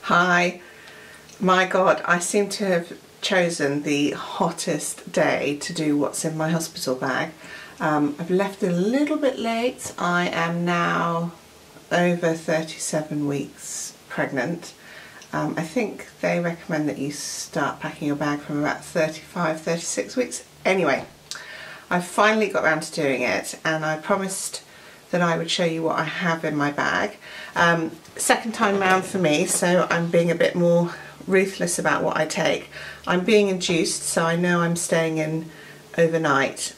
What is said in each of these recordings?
Hi. My God, I seem to have chosen the hottest day to do what's in my hospital bag. I've left it a little bit late. I am now over 37 weeks pregnant. I think they recommend that you start packing your bag from about 35, 36 weeks. Anyway, I've finally got around to doing it, and I promised that I would show you what I have in my bag. Second time round for me, so I'm being a bit more ruthless about what I take. I'm being induced, so I know I'm staying in overnight.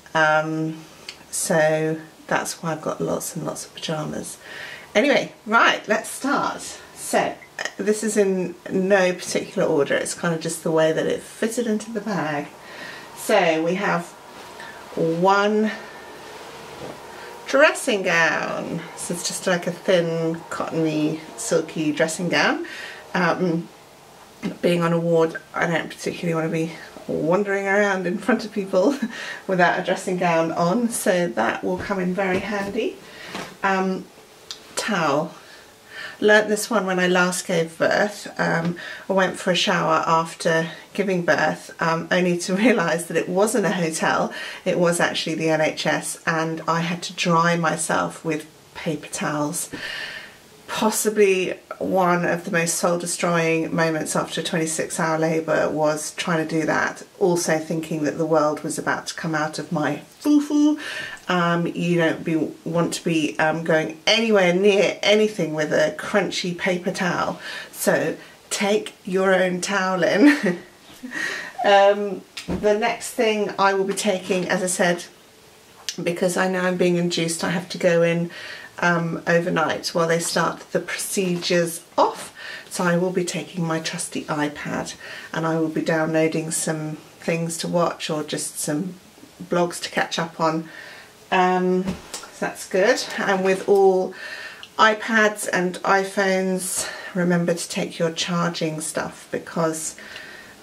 So that's why I've got lots and lots of pyjamas. Anyway, right, let's start. So this is in no particular order, it's kind of just the way that it fitted into the bag. So we have one dressing gown. So it's just like a thin, cottony, silky dressing gown. Being on a ward, I don't particularly want to be wandering around in front of people without a dressing gown on, so that will come in very handy. Towel. Learnt this one when I last gave birth. I went for a shower after giving birth, only to realise that it wasn't a hotel, it was actually the NHS, and I had to dry myself with paper towels. Possibly one of the most soul-destroying moments after 26-hour labour was trying to do that, also thinking that the world was about to come out of my foo-foo. You don't want to be going anywhere near anything with a crunchy paper towel, so take your own towel in. The next thing I will be taking, as I said, because I know I'm being induced, I have to go in overnight while they start the procedures off, so I will be taking my trusty iPad and I will be downloading some things to watch or just some blogs to catch up on. So that's good. And with all iPads and iPhones, remember to take your charging stuff, because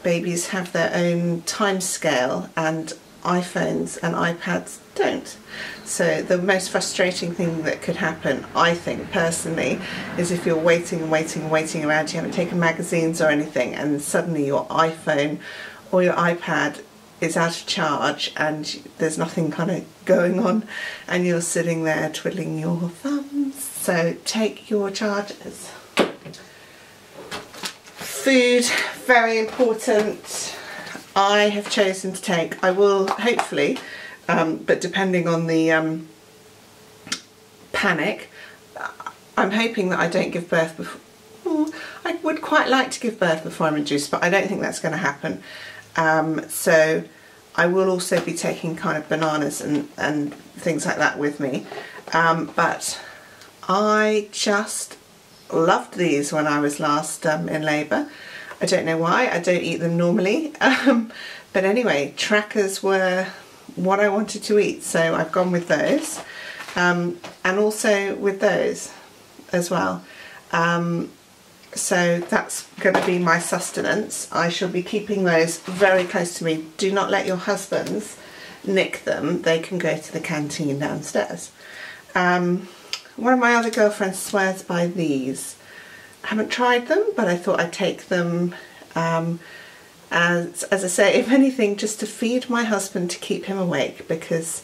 babies have their own time scale and iPhones and iPads don't. So the most frustrating thing that could happen, I think personally, is if you're waiting and waiting and waiting around, you haven't taken magazines or anything, and suddenly your iPhone or your iPad is out of charge and there's nothing kind of going on and you're sitting there twiddling your thumbs. So take your chargers. Food, very important. I have chosen to take, I will hopefully, but depending on the panic, I'm hoping that I don't give birth before. I would quite like to give birth before I'm induced, but I don't think that's going to happen. So I will also be taking kind of bananas and things like that with me. But I just loved these when I was last in labour. I don't know why, I don't eat them normally, but anyway, Trackers were what I wanted to eat, so I've gone with those, and also with those as well. So that's going to be my sustenance. I shall be keeping those very close to me. Do not let your husbands nick them, they can go to the canteen downstairs. One of my other girlfriends swears by these. I haven't tried them, but I thought I'd take them as I say, if anything, just to feed my husband to keep him awake, because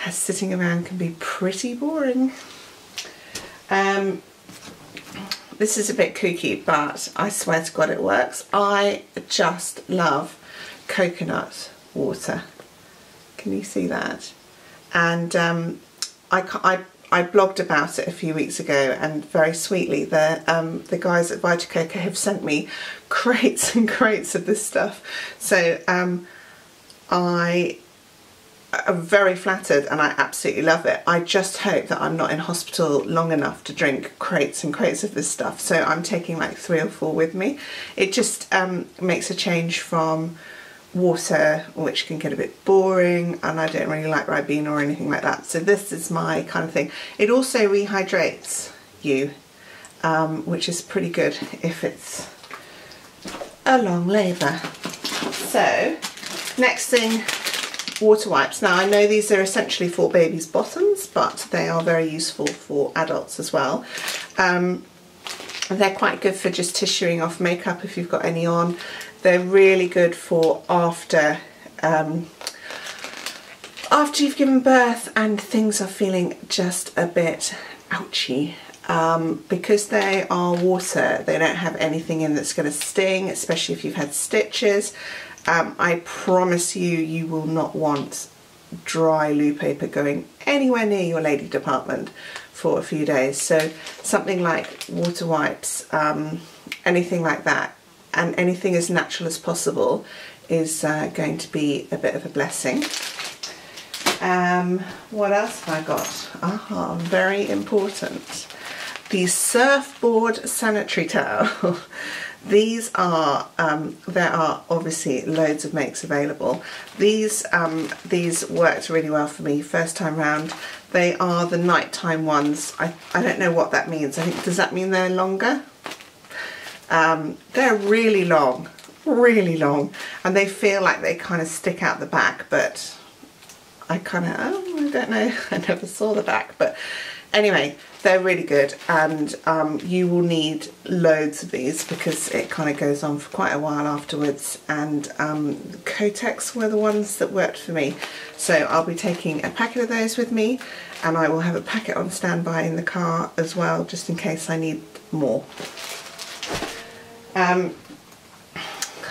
sitting around can be pretty boring. This is a bit kooky, but I swear to God it works. I just love coconut water. Can you see that? And I blogged about it a few weeks ago, and very sweetly the guys at Vita Coco have sent me crates and crates of this stuff. So I am very flattered and I absolutely love it. I just hope that I'm not in hospital long enough to drink crates and crates of this stuff, so I'm taking like 3 or 4 with me. It just makes a change from water, which can get a bit boring, and I don't really like Ribena or anything like that, so this is my kind of thing. It also rehydrates you, which is pretty good if it's a long labour. So next thing, water wipes. Now I know these are essentially for babies' bottoms, but they are very useful for adults as well. They're quite good for just tissuing off makeup if you've got any on. They're really good for after you've given birth and things are feeling just a bit ouchy. Because they are water, they don't have anything in that's going to sting, especially if you've had stitches. I promise you, you will not want dry loo paper going anywhere near your lady department for a few days. So something like water wipes, anything like that, and anything as natural as possible is going to be a bit of a blessing. What else have I got? Very important. The Surfboard Sanitary Towel. These are, there are obviously loads of makes available. These worked really well for me first time round. They are the nighttime ones. I don't know what that means. I think, does that mean they're longer? They're really long, and they feel like they kind of stick out the back, but I kind of, I don't know, I never saw the back, but anyway, they're really good, and you will need loads of these because it kind of goes on for quite a while afterwards, and Kotex were the ones that worked for me. So I'll be taking a packet of those with me, and I will have a packet on standby in the car as well, just in case I need more.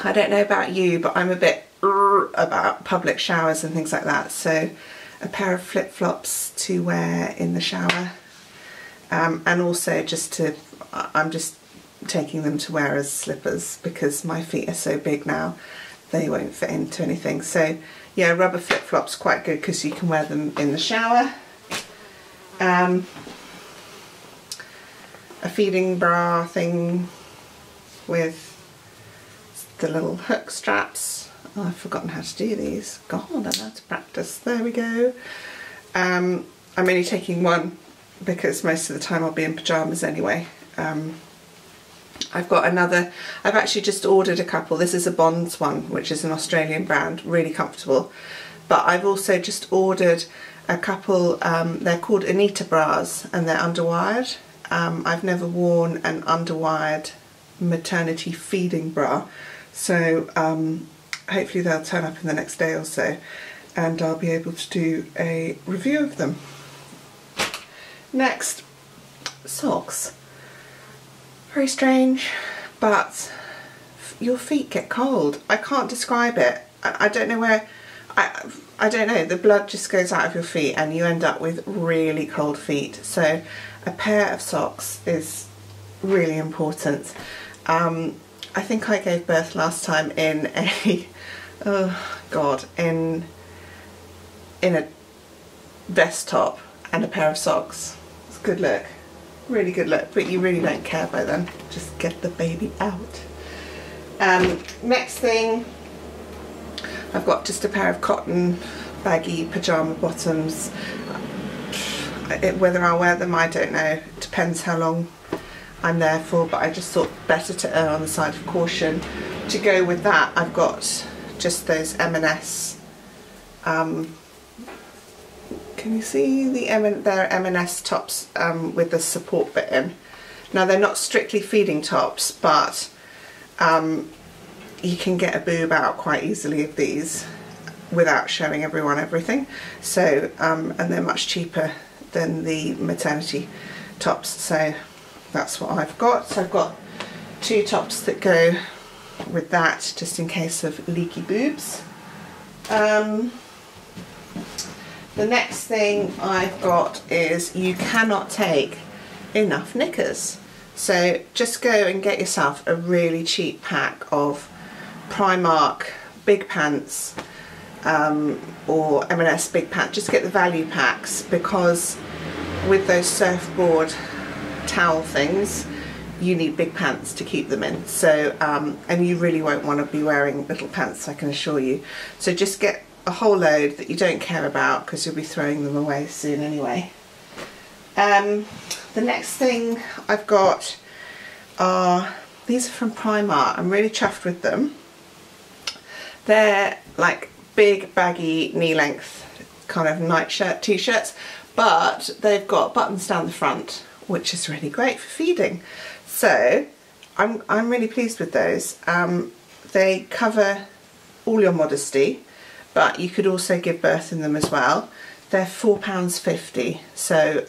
I don't know about you, but I'm a bit about public showers and things like that, so a pair of flip-flops to wear in the shower, and also I'm just taking them to wear as slippers because my feet are so big now they won't fit into anything. So yeah, rubber flip-flops quite good because you can wear them in the shower. A feeding bra thing with the little hook straps. Oh, I've forgotten how to do these. God, I know how to practice. There we go. I'm only taking one because most of the time I'll be in pyjamas anyway. I've got another, I've actually just ordered a couple. This is a Bonds one, which is an Australian brand, really comfortable. But I've also just ordered a couple, they're called Anita bras, and they're underwired. I've never worn an underwired maternity feeding bra, so hopefully they'll turn up in the next day or so and I'll be able to do a review of them. Next, socks. Very strange, but your feet get cold. I can't describe it. I don't know where, I don't know, the blood just goes out of your feet and you end up with really cold feet. So a pair of socks is really important. I think I gave birth last time in a, oh God, in a vest top and a pair of socks. It's a good look, really good look, but you really don't care by then. Just get the baby out. Next thing, I've got just a pair of cotton baggy pyjama bottoms. Whether I'll wear them, I don't know. It depends how long I'm there for, but I just thought better to err on the side of caution. To go with that, I've got just those M&S, can you see they're M&S tops with the support bit in. Now they're not strictly feeding tops, but you can get a boob out quite easily of these without showing everyone everything. So and they're much cheaper than the maternity tops, so that's what I've got. So I've got two tops that go with that, just in case of leaky boobs. The next thing I've got is you cannot take enough knickers. So just go and get yourself a really cheap pack of Primark big pants or M&S big pants. Just get the value packs, because with those surfboard towel things you need big pants to keep them in. So and you really won't want to be wearing little pants, I can assure you. So just get a whole load that you don't care about, because you'll be throwing them away soon anyway. The next thing I've got are, these are from Primark. I'm really chuffed with them. They're like big baggy knee length kind of nightshirt t-shirts, but they've got buttons down the front, which is really great for feeding. So I'm really pleased with those. They cover all your modesty, but you could also give birth in them as well. They're £4.50, so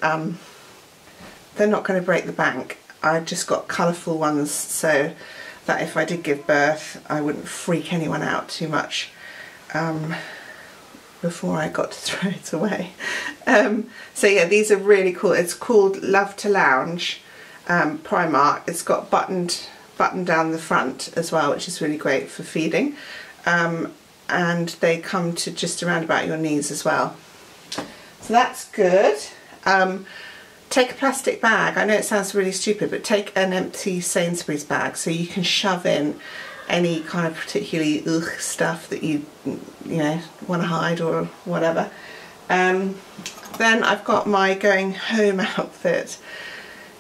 they're not going to break the bank. I just got colourful ones so that if I did give birth I wouldn't freak anyone out too much before I got to throw it away. So yeah, these are really cool. It's called Love to Lounge Primark. It's got button down the front as well, which is really great for feeding, and they come to just around about your knees as well, so that's good. Take a plastic bag. I know it sounds really stupid, but take an empty Sainsbury's bag so you can shove in any kind of particularly stuff that you know want to hide or whatever. Then I've got my going home outfit.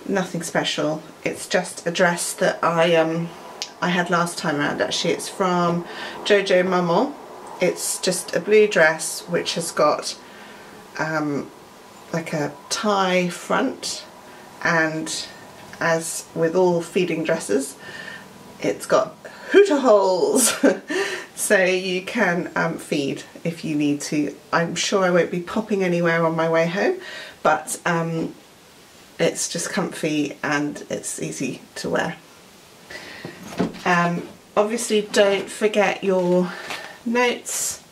Nothing special. It's just a dress that I had last time around. Actually, it's from Jojo Maman. It's just a blue dress which has got like a tie front, and as with all feeding dresses, it's got hooter holes so you can feed if you need to. I'm sure I won't be popping anywhere on my way home, but it's just comfy and it's easy to wear. Obviously don't forget your notes.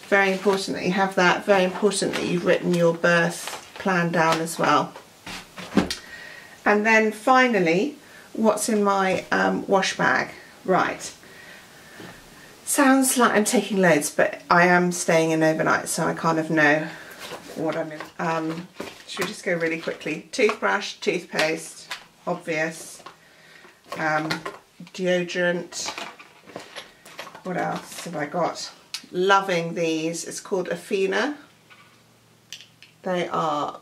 Very important that you have that. Very important that you've written your birth plan down as well. And then finally, what's in my wash bag? Right. Sounds like I'm taking loads, but I am staying in overnight, so I kind of know what I'm in. Should we just go really quickly? Toothbrush, toothpaste, obvious. Deodorant. What else have I got? Loving these. It's called Afina. They are,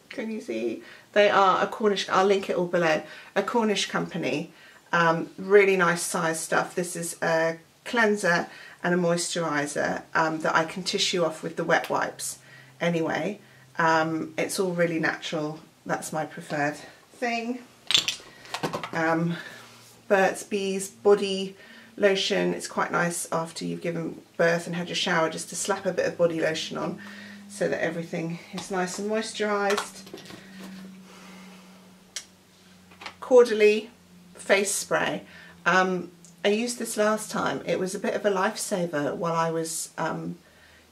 can you see? They are a Cornish, I'll link it all below, a Cornish company. Really nice size stuff. This is a cleanser and a moisturiser that I can tissue off with the wet wipes anyway. It's all really natural. That's my preferred thing. Burt's Bees body lotion. It's quite nice after you've given birth and had your shower just to slap a bit of body lotion on so that everything is nice and moisturised. Caudalie face spray. I used this last time. It was a bit of a lifesaver while I was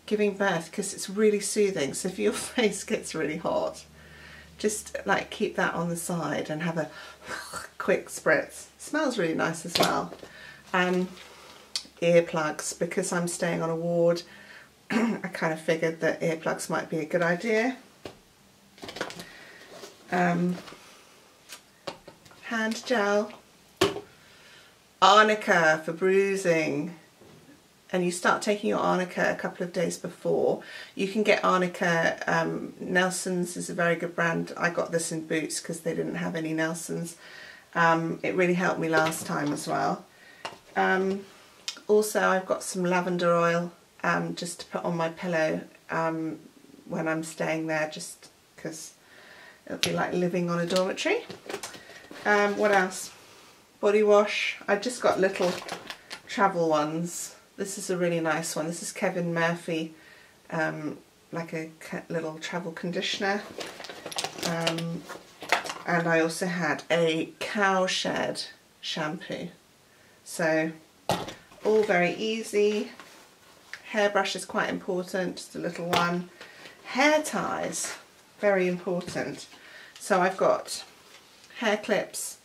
giving birth because it's really soothing. So if your face gets really hot, just like keep that on the side and have a quick spritz. Smells really nice as well. Earplugs, because I'm staying on a ward. I kind of figured that earplugs might be a good idea. Hand gel. Arnica for bruising. And you start taking your arnica a couple of days before. You can get arnica, Nelson's is a very good brand. I got this in Boots because they didn't have any Nelson's. It really helped me last time as well. Also I've got some lavender oil just to put on my pillow when I'm staying there, just because it'll be like living on a dormitory. What else? Body wash. I just got little travel ones. This is a really nice one. This is Kevin Murphy, like a little travel conditioner. And I also had a Cowshed shampoo. So all very easy. Hairbrush is quite important, just a little one. Hair ties, very important. So I've got hair clips,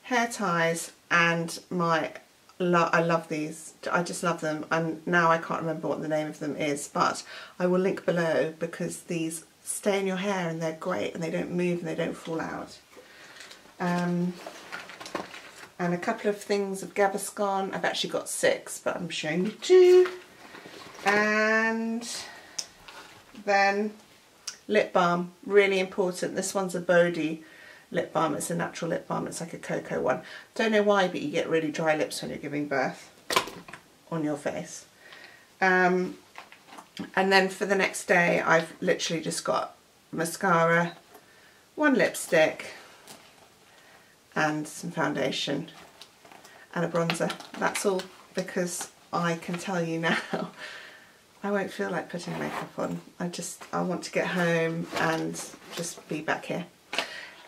hair ties, and I love these. I just love them, and now I can't remember what the name of them is, but I will link below because these stay in your hair and they're great and they don't move and they don't fall out. And a couple of things of Gaviscon. I've actually got 6, but I'm showing you 2. And then lip balm, really important. This one's a Bodhi lip balm. It's a natural lip balm. It's like a cocoa one. Don't know why, but you get really dry lips when you're giving birth on your face. And then for the next day, I've literally just got mascara, 1 lipstick, and some foundation and a bronzer. That's all, because I can tell you now I won't feel like putting makeup on. I want to get home and just be back here.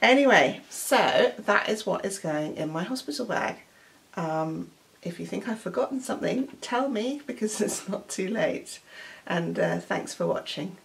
Anyway, so that is what is going in my hospital bag. If you think I've forgotten something, tell me, because it's not too late. And thanks for watching.